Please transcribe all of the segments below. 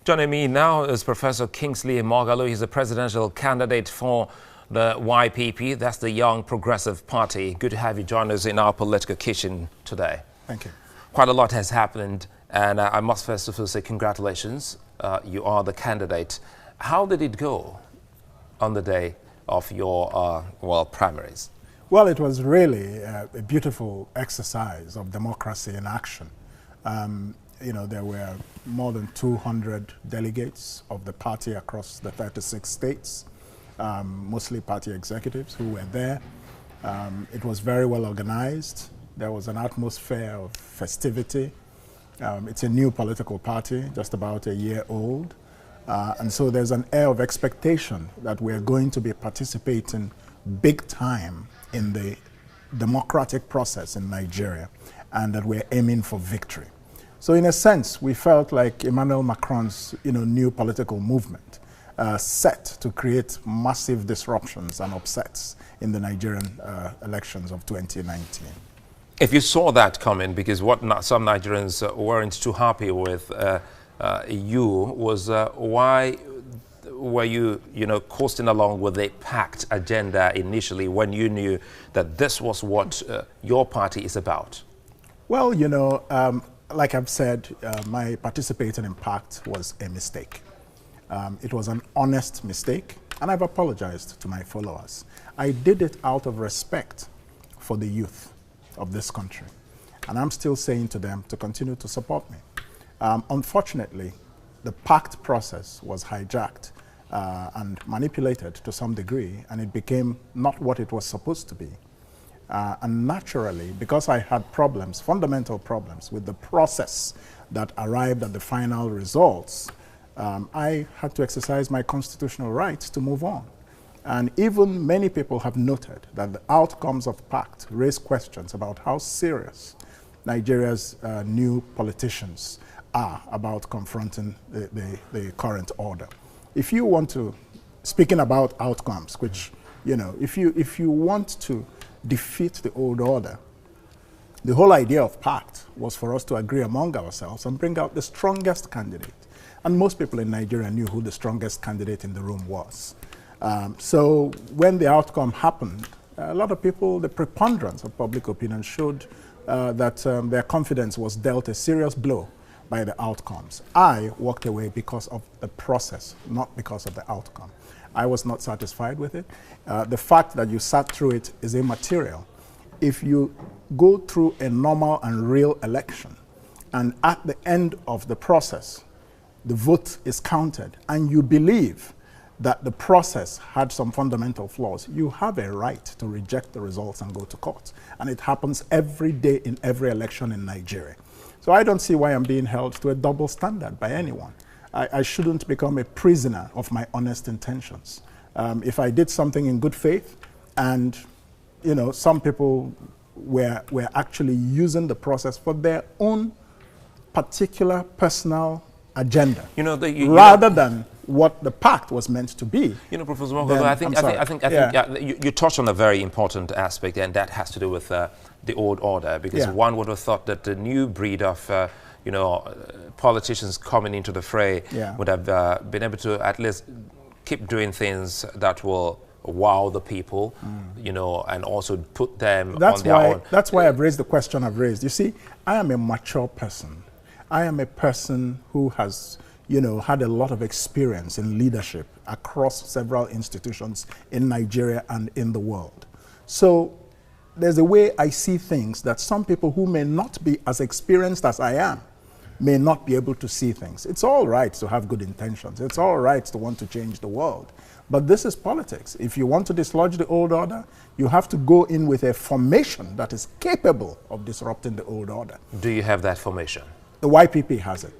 Joining me now is Professor Kingsley Moghalu. He's a presidential candidate for the YPP. That's the Young Progressive Party. Good to have you join us in our political kitchen today. Thank you. Quite a lot has happened, and I must first of all say congratulations. You are the candidate. How did it go on the day of your primaries? Well, it was really a beautiful exercise of democracy in action. You know, there were more than 200 delegates of the party across the 36 states, mostly party executives who were there. It was very well organized. There was an atmosphere of festivity. It's a new political party, just about a year old. And so there's an air of expectation that we're going to be participating big time in the democratic process in Nigeria, and that we're aiming for victory. So in a sense, we felt like Emmanuel Macron's new political movement set to create massive disruptions and upsets in the Nigerian elections of 2019. If you saw that coming, because what some Nigerians weren't too happy with you was why were you, coasting along with the pact agenda initially when you knew that this was what your party is about? Well, like I've said, my participating in pact was a mistake. It was an honest mistake, and I've apologized to my followers. I did it out of respect for the youth of this country, and I'm still saying to them to continue to support me. Unfortunately, the pact process was hijacked and manipulated to some degree, and it became not what it was supposed to be. And naturally, because I had problems, fundamental problems with the process that arrived at the final results, I had to exercise my constitutional rights to move on. And even many people have noted that the outcomes of pact raise questions about how serious Nigeria's new politicians are about confronting the current order. If you want to, speaking about outcomes, which, if you want to defeat the old order, the whole idea of pact was for us to agree among ourselves and bring out the strongest candidate. And most people in Nigeria knew who the strongest candidate in the room was. So when the outcome happened, a lot of people, the preponderance of public opinion showed that their confidence was dealt a serious blow by the outcomes. I walked away because of the process, not because of the outcome. I was not satisfied with it. The fact that you sat through it is immaterial. If you go through a normal and real election, and at the end of the process, the vote is counted, and you believe that the process had some fundamental flaws, you have a right to reject the results and go to court. And it happens every day in every election in Nigeria. So I don't see why I'm being held to a double standard by anyone. I shouldn't become a prisoner of my honest intentions. If I did something in good faith, and some people were actually using the process for their own particular personal agenda, rather than what the pact was meant to be. Professor Moghalu, I think you touched on a very important aspect, and that has to do with the old order, because one would have thought that the new breed of politicians coming into the fray would have been able to at least keep doing things that will wow the people, and also put them on their own. That's why I've raised the question I've raised. You see, I am a mature person. I am a person who has, had a lot of experience in leadership across several institutions in Nigeria and in the world. So there's a way I see things that some people who may not be as experienced as I am may not be able to see things. It's all right to have good intentions. It's all right to want to change the world. But this is politics. If you want to dislodge the old order, you have to go in with a formation that is capable of disrupting the old order. Do you have that formation? The YPP has it.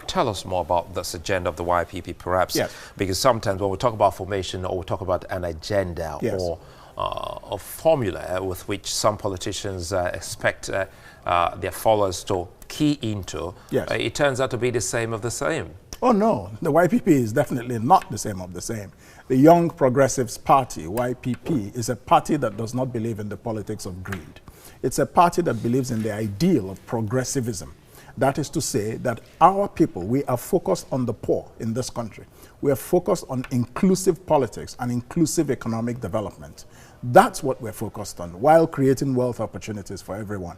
Tell us more about this agenda of the YPP, perhaps. Yes. Because sometimes when we talk about formation, or we talk about an agenda, or a formula with which some politicians expect their followers to key into, it turns out to be the same of the same. Oh no, the YPP is definitely not the same of the same. The Young Progressives Party, YPP, is a party that does not believe in the politics of greed. It's a party that believes in the ideal of progressivism, That is to say that our people, we are focused on the poor in this country. We are focused on inclusive politics and inclusive economic development. That's what we're focused on, while creating wealth opportunities for everyone.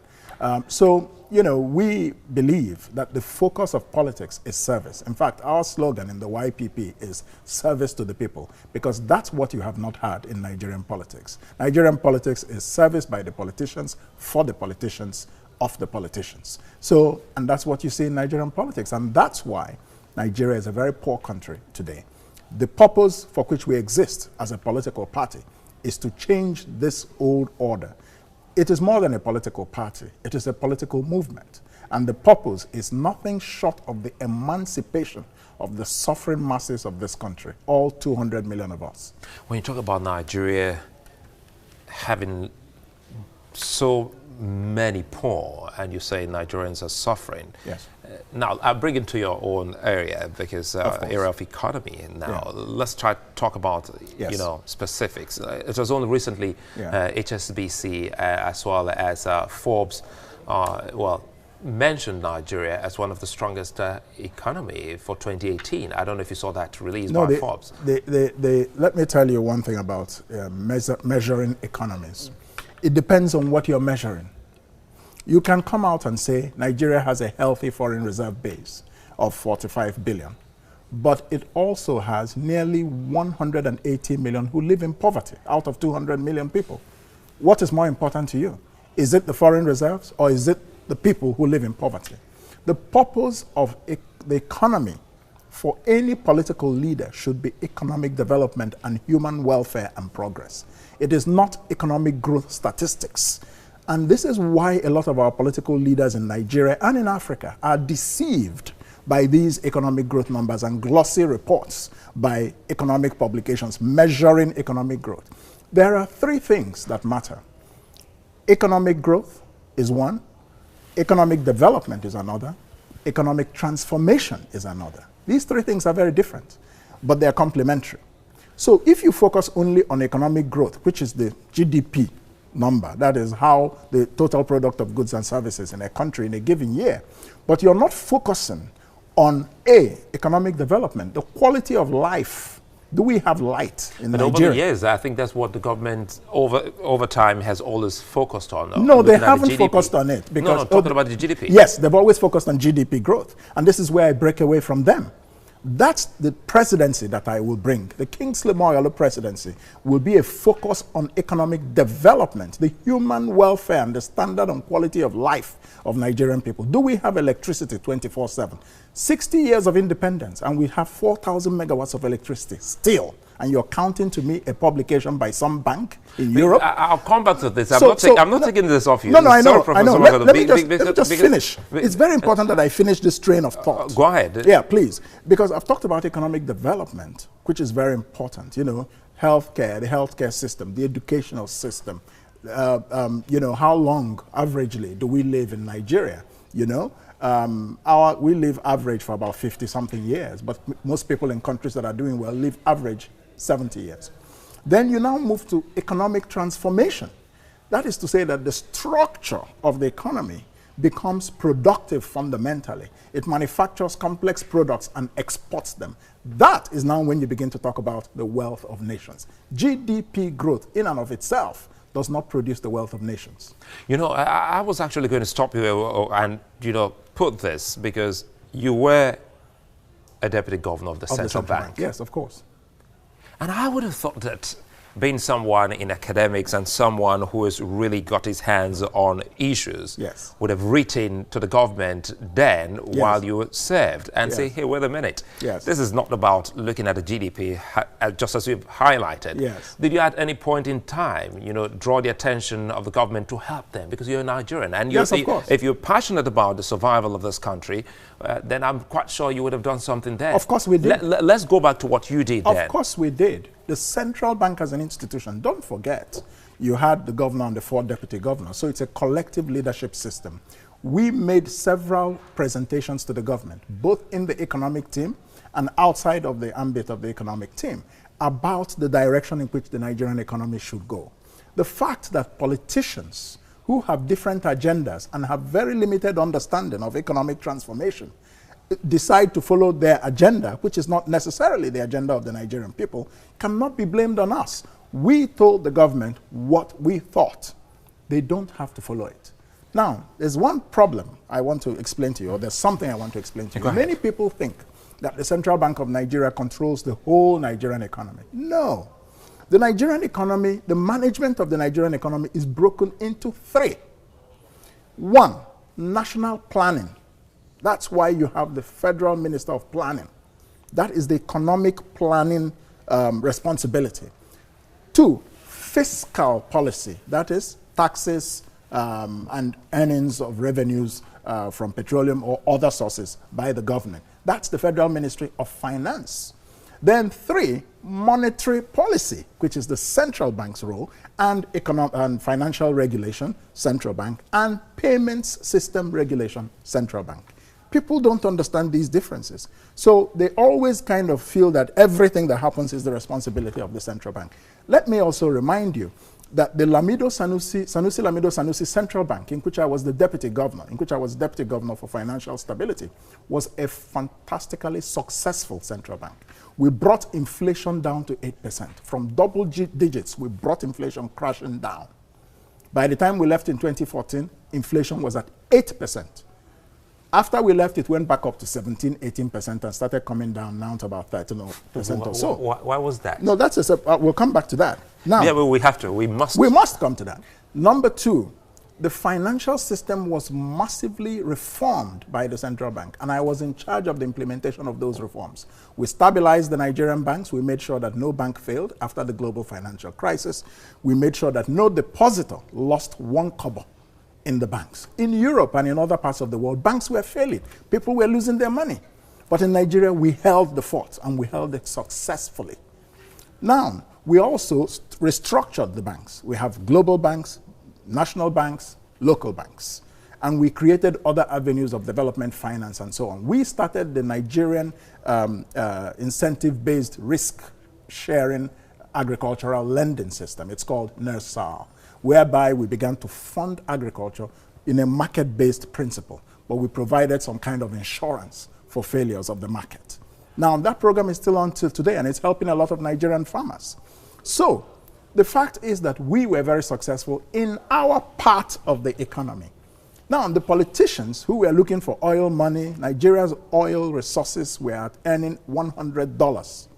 So, you know, we believe that the focus of politics is service. In fact, our slogan in the YPP is service to the people, because that's what you have not had in Nigerian politics. Nigerian politics is service by the politicians, for the politicians, of the politicians. So, and that's what you see in Nigerian politics, and that's why Nigeria is a very poor country today. The purpose for which we exist as a political party is to change this old order. It is more than a political party. It is a political movement. And the purpose is nothing short of the emancipation of the suffering masses of this country, all 200 million of us. When you talk about Nigeria having so many poor, and you say Nigerians are suffering. Yes. Now, I'll bring it to your own area, because area of economy now. Yeah. Let's try to talk about, you know, specifics. It was only recently HSBC as well as Forbes, mentioned Nigeria as one of the strongest economy for 2018. I don't know if you saw that release by Forbes. Let me tell you one thing about measuring economies. It depends on what you're measuring. You can come out and say Nigeria has a healthy foreign reserve base of 45 billion, but it also has nearly 180 million who live in poverty out of 200 million people. What is more important to you? Is it the foreign reserves, or is it the people who live in poverty? The purpose of the economy for any political leader should be economic development and human welfare and progress. It is not economic growth statistics. And this is why a lot of our political leaders in Nigeria and in Africa are deceived by these economic growth numbers and glossy reports by economic publications measuring economic growth. There are three things that matter. Economic growth is one, economic development is another, economic transformation is another. These three things are very different, but they are complementary. So if you focus only on economic growth, which is the GDP number, that is how the total product of goods and services in a country in a given year, but you're not focusing on economic development, the quality of life. Do we have light in Nigeria? Over the years, I think that's what the government over time has always focused on. No, they haven't focused on it. Because no, talking about the GDP. Yes, they've always focused on GDP growth. And this is where I break away from them. That's the presidency that I will bring. The Kingsley Moghalu presidency will be a focus on economic development, the human welfare and the standard and quality of life of Nigerian people. Do we have electricity 24/7? 60 years of independence, and we have 4,000 megawatts of electricity still. And you're counting to me a publication by some bank in Europe. I'll come back to this. I'm not taking this off you. No, I know. Let me just finish. It's very important that I finish this train of thought. Go ahead. Yeah, please. Because I've talked about economic development, which is very important. You know, healthcare, the healthcare system, the educational system. You know, how long, averagely, do we live in Nigeria? You know, we live average for about 50-something years, but most people in countries that are doing well live average 70 years. Then you now move to economic transformation. That is to say that the structure of the economy becomes productive fundamentally. It manufactures complex products and exports them. That is now when you begin to talk about the wealth of nations. GDP growth in and of itself does not produce the wealth of nations. You know, I was actually going to stop you and, you know, put this, because you were a deputy governor of the Central Bank. Yes, of course. And I would have thought that being someone in academics and someone who has really got his hands on issues, yes, would have written to the government then, yes, while you served and, yes, say, hey, wait a minute. Yes. This is not about looking at the GDP, just as you've highlighted. Yes. Did you at any point in time, you know, draw the attention of the government to help them? Because you're a Nigerian. And yes, of course. If you're passionate about the survival of this country, then I'm quite sure you would have done something there. Of course we did. Let's go back to what you did then. Of course we did. The central bank as an institution, don't forget, you had the governor and the 4 deputy governors, so it's a collective leadership system. We made several presentations to the government, both in the economic team and outside of the ambit of the economic team, about the direction in which the Nigerian economy should go. The fact that politicians who have different agendas and have very limited understanding of economic transformation decide to follow their agenda, which is not necessarily the agenda of the Nigerian people, cannot be blamed on us. We told the government what we thought. They don't have to follow it. Now, there's one problem I want to explain to you, or there's something I want to explain to you. Many people think that the Central Bank of Nigeria controls the whole Nigerian economy. No. The Nigerian economy, the management of the Nigerian economy is broken into three. One, national planning. That's why you have the Federal Minister of Planning. That is the economic planning responsibility. Two, fiscal policy. That is taxes and earnings of revenues from petroleum or other sources by the government. That's the Federal Ministry of Finance. Then three, monetary policy, which is the central bank's role, and financial regulation, central bank, and payments system regulation, central bank. People don't understand these differences. So they always kind of feel that everything that happens is the responsibility of the central bank. Let me also remind you that the Sanusi Lamido Sanusi Central Bank, in which I was the deputy governor, for financial stability, was a fantastically successful central bank. We brought inflation down to 8%. From double digits, we brought inflation crashing down. By the time we left in 2014, inflation was at 8%. After we left, it went back up to 17, 18% and started coming down now to about 13% or so. Why was that? No, we'll come back to that. Now, yeah, but we have to. We must. We must come to that. Number two, the financial system was massively reformed by the central bank, and I was in charge of the implementation of those reforms. We stabilized the Nigerian banks. We made sure that no bank failed after the global financial crisis. We made sure that no depositor lost one kobo in the banks. In Europe and in other parts of the world, banks were failing. People were losing their money. But in Nigeria, we held the fort, and we held it successfully. Now, we also restructured the banks. We have global banks, national banks, local banks. And we created other avenues of development finance and so on. We started the Nigerian incentive-based risk-sharing agricultural lending system. It's called NERSAL, whereby we began to fund agriculture in a market-based principle, but we provided some kind of insurance for failures of the market. Now, that program is still on till today, and it's helping a lot of Nigerian farmers. So, the fact is that we were very successful in our part of the economy. Now, the politicians who were looking for oil money, Nigeria's oil resources were at earning $100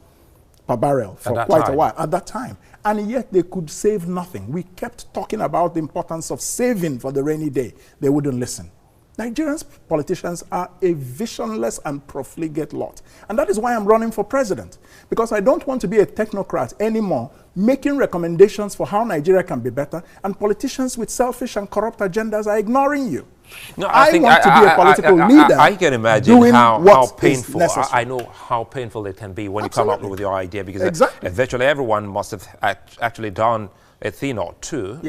per barrel for quite a while at that time. And yet they could save nothing. We kept talking about the importance of saving for the rainy day. They wouldn't listen. Nigerian politicians are a visionless and profligate lot. And that is why I'm running for president. Because I don't want to be a technocrat anymore, making recommendations for how Nigeria can be better, and politicians with selfish and corrupt agendas are ignoring you. No, I want to be a political leader. I can imagine how painful. I know how painful it can be when you come up with your idea, because virtually everyone must have actually done a thing or two,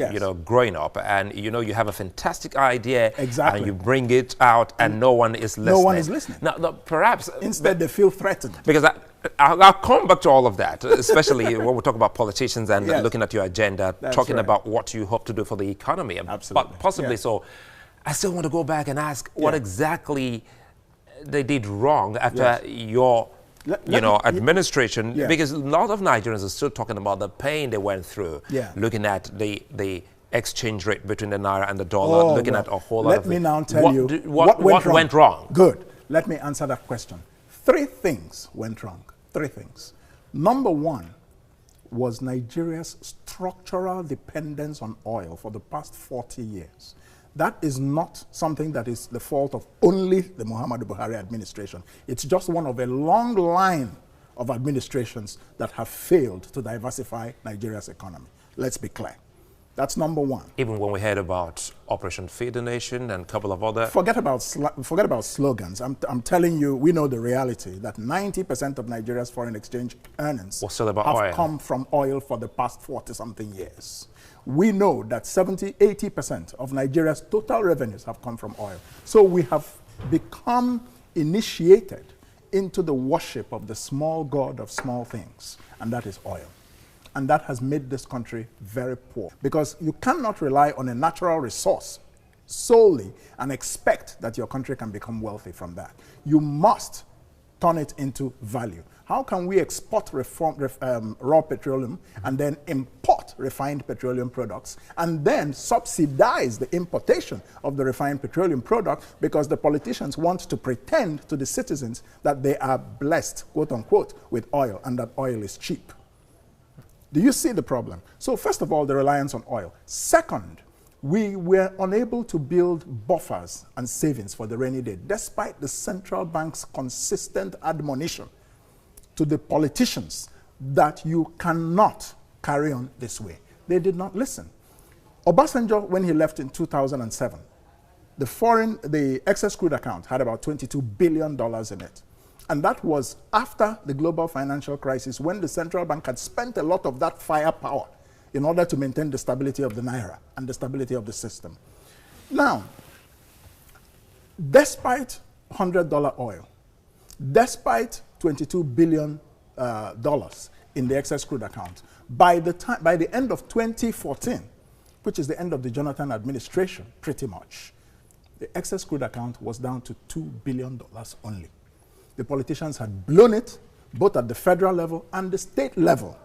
growing up, and you have a fantastic idea, and you bring it out, and no one is listening. No one is listening. Now, perhaps instead they feel threatened. Because I'll come back to all of that, especially when we talk about politicians and looking at your agenda, talking about what you hope to do for the economy, but possibly so. I still want to go back and ask what exactly they did wrong after your administration, because a lot of Nigerians are still talking about the pain they went through, looking at the exchange rate between the naira and the dollar, looking at a whole lot of things. Let me now tell you what went wrong. Good. Let me answer that question. 3 things went wrong. 3 things. Number one was Nigeria's structural dependence on oil for the past 40 years. That is not something that is the fault of only the Muhammadu Buhari administration. It's just one of a long line of administrations that have failed to diversify Nigeria's economy. Let's be clear. That's number one. Even when we heard about Operation Feed the Nation and a couple of other... Forget about slogans. I'm telling you, we know the reality that 90% of Nigeria's foreign exchange earnings have come from oil for the past 40-something years. We know that 70–80% of Nigeria's total revenues have come from oil. So we have become initiated into the worship of the small god of small things, and that is oil. And that has made this country very poor, because you cannot rely on a natural resource solely and expect that your country can become wealthy from that. You must turn it into value. How can we export raw petroleum and then import refined petroleum products and then subsidize the importation of the refined petroleum product because the politicians want to pretend to the citizens that they are blessed, quote unquote, with oil and that oil is cheap? Do you see the problem? So first of all, the reliance on oil. Second, we were unable to build buffers and savings for the rainy day, despite the central bank's consistent admonition to the politicians that you cannot carry on this way. They did not listen. Obasanjo, when he left in 2007, the excess crude account had about $22 billion in it. And that was after the global financial crisis, when the central bank had spent a lot of that firepower in order to maintain the stability of the naira and the stability of the system. Now, despite $100 oil, despite $22 billion in the excess crude account, by the end of 2014, which is the end of the Jonathan administration, pretty much, the excess crude account was down to $2 billion only. The politicians had blown it, both at the federal level and the state level.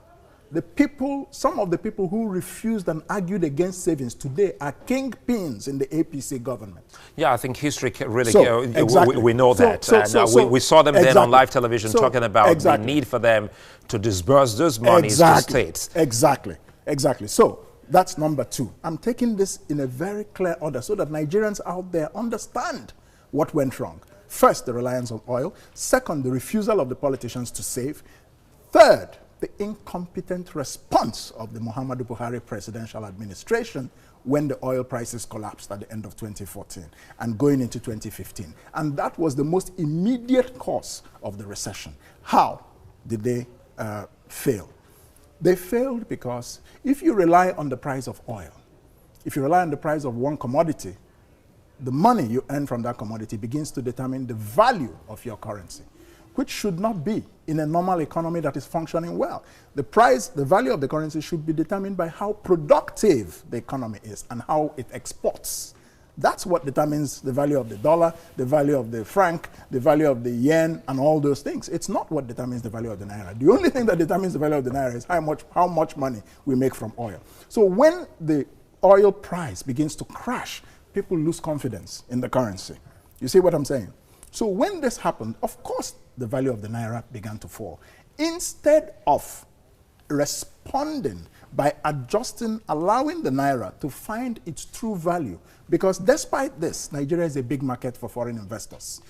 The people, some of the people who refused and argued against savings today are kingpins in the APC government. Yeah, I think history really, exactly. we know that. We saw them then on live television talking about the need for them to disburse those monies to states. Exactly. So that's number two. I'm taking this in a very clear order so that Nigerians out there understand what went wrong. First, the reliance on oil. Second, the refusal of the politicians to save. Third, the incompetent response of the Muhammadu Buhari presidential administration when the oil prices collapsed at the end of 2014 and going into 2015. And that was the most immediate cause of the recession. How did they fail? They failed because if you rely on the price of oil, if you rely on the price of one commodity, the money you earn from that commodity begins to determine the value of your currency, which should not be in a normal economy that is functioning well. The value of the currency should be determined by how productive the economy is and how it exports. That's what determines the value of the dollar, the value of the franc, the value of the yen, and all those things. It's not what determines the value of the naira. The only thing that determines the value of the naira is how much money we make from oil. So when the oil price begins to crash, people lose confidence in the currency. You see what I'm saying? So when this happened, of course, the value of the naira began to fall. Instead of responding by adjusting, allowing the naira to find its true value, because despite this, Nigeria is a big market for foreign investors.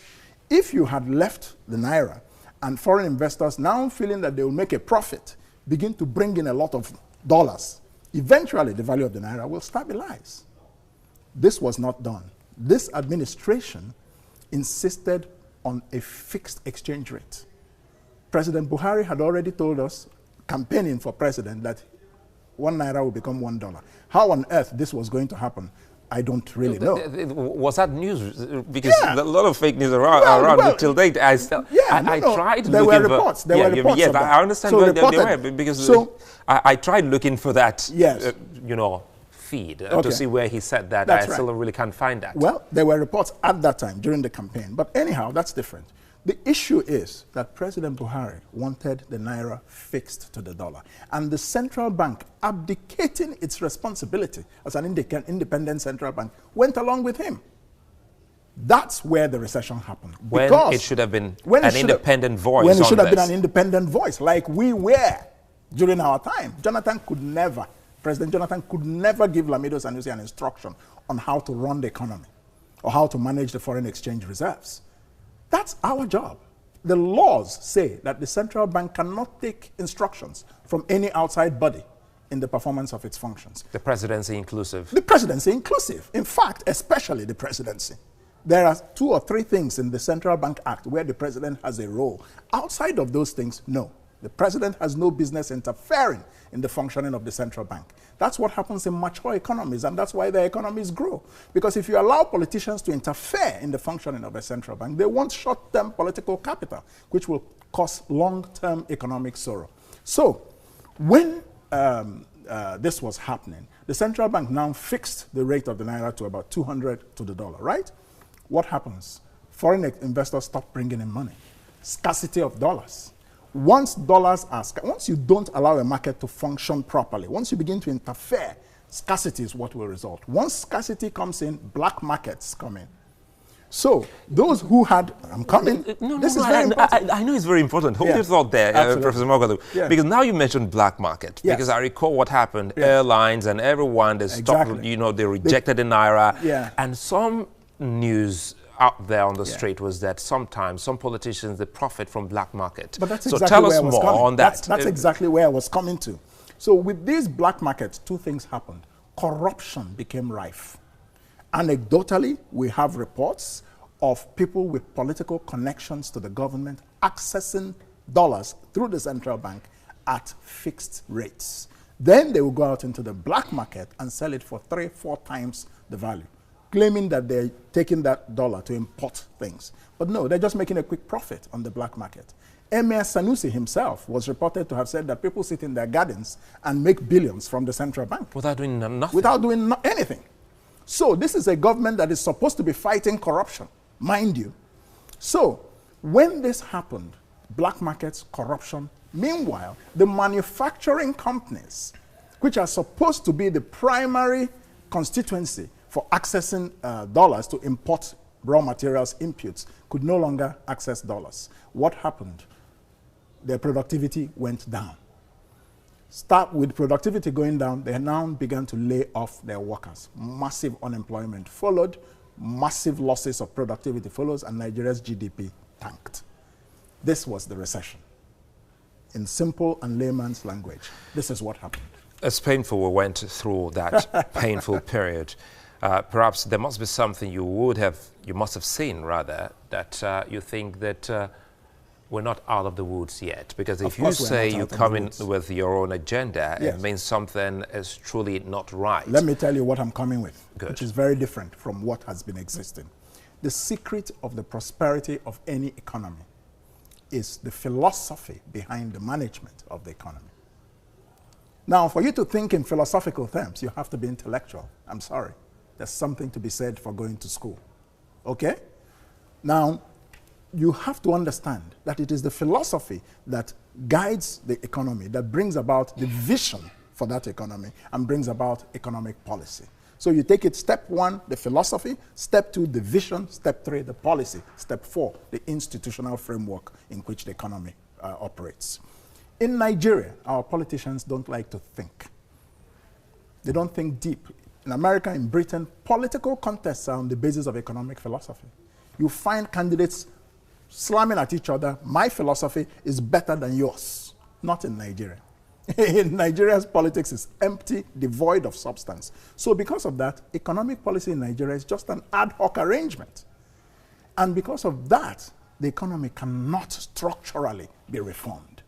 If you had left the naira and foreign investors, now feeling that they will make a profit, begin to bring in a lot of dollars, eventually the value of the naira will stabilize. This was not done. This administration insisted on a fixed exchange rate. President Buhari had already told us, campaigning for president, that 1 naira will become $1. How on earth this was going to happen, I don't really know. Was that news? Because a lot of fake news around till date. I tried. There were reports. There were reports. Yes, I understand. So they were because I tried looking for that. Yes. Feed to see where he said that. I still really can't find that. Well, there were reports at that time during the campaign. But anyhow, that's different. The issue is that President Buhari wanted the naira fixed to the dollar. And the central bank, abdicating its responsibility as an independent central bank, went along with him. That's where the recession happened. When it should have been an independent voice. When it should have been an independent voice, like we were during our time. President Jonathan could never give Lamido Sanusi an instruction on how to run the economy or how to manage the foreign exchange reserves. That's our job. The laws say that the central bank cannot take instructions from any outside body in the performance of its functions. The presidency inclusive. The presidency inclusive. In fact, especially the presidency. There are 2 or 3 things in the Central Bank Act where the president has a role. Outside of those things, no. The president has no business interfering in the functioning of the central bank. That's what happens in mature economies, and that's why their economies grow. Because if you allow politicians to interfere in the functioning of a central bank, they want short-term political capital, which will cause long-term economic sorrow. So when this was happening, the central bank now fixed the rate of the naira to about 200 to the dollar, right? What happens? Foreign investors stop bringing in money. Scarcity of dollars. Once dollars are once you don't allow a market to function properly, once you begin to interfere, scarcity is what will result. Once scarcity comes in, black markets come in. So those who had, I'm coming. This is very important. I know it's very important. Hold your thought there, Professor Moghalu, because now you mentioned black market. Yes. Because I recall what happened. Airlines and everyone, they stopped. You know, they rejected the naira. And some news out there on the street was that sometimes some politicians they profit from black market. But that's so exactly tell where us I was more coming. on that. That's exactly where I was coming to. So with these black markets, two things happened. Corruption became rife. Anecdotally, we have reports of people with political connections to the government accessing dollars through the central bank at fixed rates. Then they will go out into the black market and sell it for 3-4 times the value, claiming that they're taking that dollar to import things. But no, they're just making a quick profit on the black market. Emir Sanusi himself was reported to have said that people sit in their gardens and make billions from the central bank. Without doing nothing. Without doing anything. So this is a government that is supposed to be fighting corruption, mind you. So when this happened, black markets, corruption, meanwhile, the manufacturing companies, which are supposed to be the primary constituency for accessing dollars to import raw materials inputs, could no longer access dollars. What happened? Their productivity went down. Start with productivity going down, they now began to lay off their workers. Massive unemployment followed, massive losses of productivity follows, and Nigeria's GDP tanked. This was the recession. In simple and layman's language, this is what happened. It's painful we went through that painful period. Perhaps there must be something you must have seen rather, that you think that we're not out of the woods yet. Because if you say you come in with your own agenda, it means something is truly not right. Let me tell you what I'm coming with, Good. which is very different from what has been existing. The secret of the prosperity of any economy is the philosophy behind the management of the economy. Now, for you to think in philosophical terms, you have to be intellectual. I'm sorry. There's something to be said for going to school. Okay? Now, you have to understand that it is the philosophy that guides the economy, that brings about the vision for that economy and brings about economic policy. So you take it step 1, the philosophy, step 2, the vision, step 3, the policy, step 4, the institutional framework in which the economy operates. In Nigeria, our politicians don't like to think. They don't think deep. In America, in Britain, political contests are on the basis of economic philosophy. You find candidates slamming at each other. My philosophy is better than yours. Not in Nigeria. In Nigeria's politics is empty, devoid of substance. So because of that, economic policy in Nigeria is just an ad hoc arrangement. And because of that, the economy cannot structurally be reformed.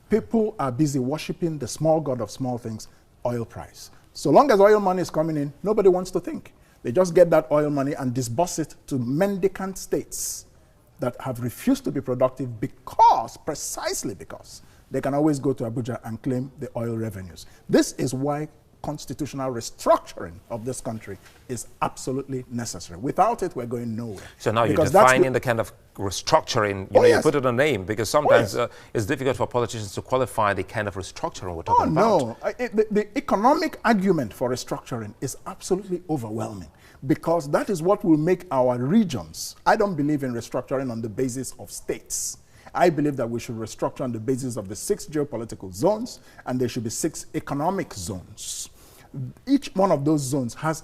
People are busy worshiping the small god of small things, oil price. So long as oil money is coming in, nobody wants to think. They just get that oil money and disburse it to mendicant states that have refused to be productive precisely because they can always go to Abuja and claim the oil revenues. This is why constitutional restructuring of this country is absolutely necessary. Without it, we're going nowhere. So now you're defining the kind of restructuring, you put it on a name, because sometimes it's difficult for politicians to qualify the kind of restructuring we're talking about. No, the economic argument for restructuring is absolutely overwhelming, because that is what will make our regions. I don't believe in restructuring on the basis of states. I believe that we should restructure on the basis of the 6 geopolitical zones, and there should be 6 economic zones. Each one of those zones has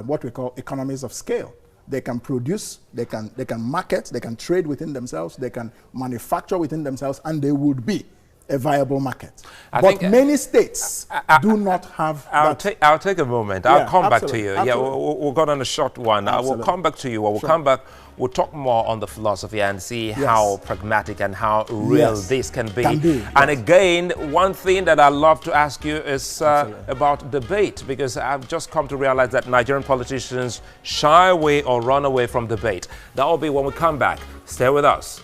what we call economies of scale. They can produce, they can market, they can trade within themselves, they can manufacture within themselves, and they would be a viable market. But many states do not have that. I'll take a moment. I'll come back to you. Yeah, we'll go on a short one. We'll come back to you. We'll come back. We'll talk more on the philosophy and see how pragmatic and how real this can be. And again, one thing that I'd love to ask you is about debate, because I've just come to realize that Nigerian politicians shy away or run away from debate. That will be when we come back. Stay with us.